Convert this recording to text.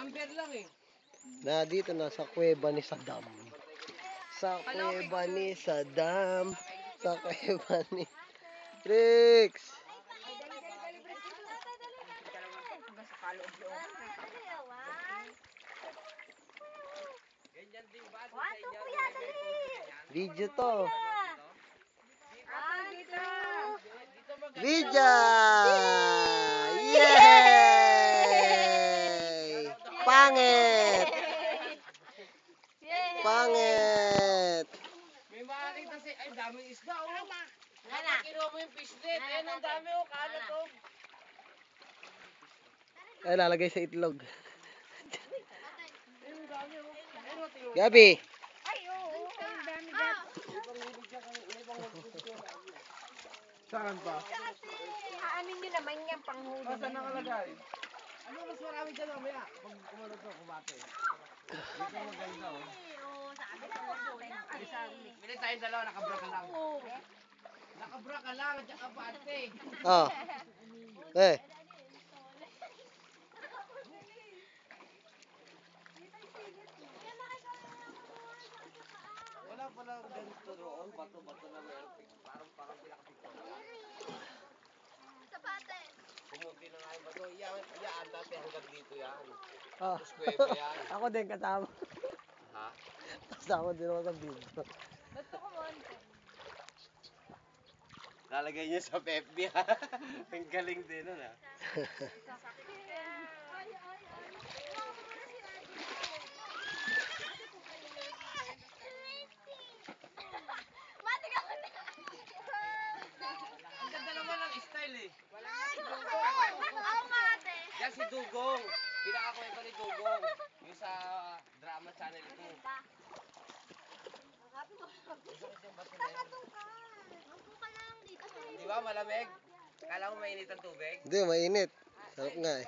Amber lang eh. Na dito na sa kuweba ni Saddam. Sa kuweba ni Saddam. Sa kuweba ni Trix. Ganyan din ba? Video to. Dito Video! Yay! Pangit! Pangit! May makakita si... Ay, daming isda oh. Kinuha mo yung fish net. Ayan, ang dami oh. Kala to. Ay, lalagay sa itlog. Ayun, ang dami oh. Ayun, tingnan mo. Gabi! Ay, oo. Ang dami dyan. Saan pa? Kasi, aanin nyo naman yan panghuli. Saan nakalagay? Ano mas marami dyan mamaya? Pag kumunod ko, kumate. Dito maganda oh. Oo, sabi ko. Bili tayo dalawa, nakabra ka lang. Nakabra ka lang, at saka pante. Oh. Eh. Wala pala ganito roon. Bato-bato na meron. Parang pinakapicture. Sapates. Pumunti na nga yung bato. Yan, dati hanggang dito yan. Oh. Tapos kuweba yan. Ako din kasama. Ha? Kasama din ako sa video. Ba't ko monte? Lalagay niya sa FB ha. Ang galing din nun ha. Matik ako na. Ang ganda naman ng style eh. Ako nga ate. Yan si Dugong. Pinakakwenta ni Dugong. Yung sa drama channel 2. Upo ka lang dito. Di ba malamig? Kala mo mainit ang tubig? Hindi, mainit. Sarap nga eh.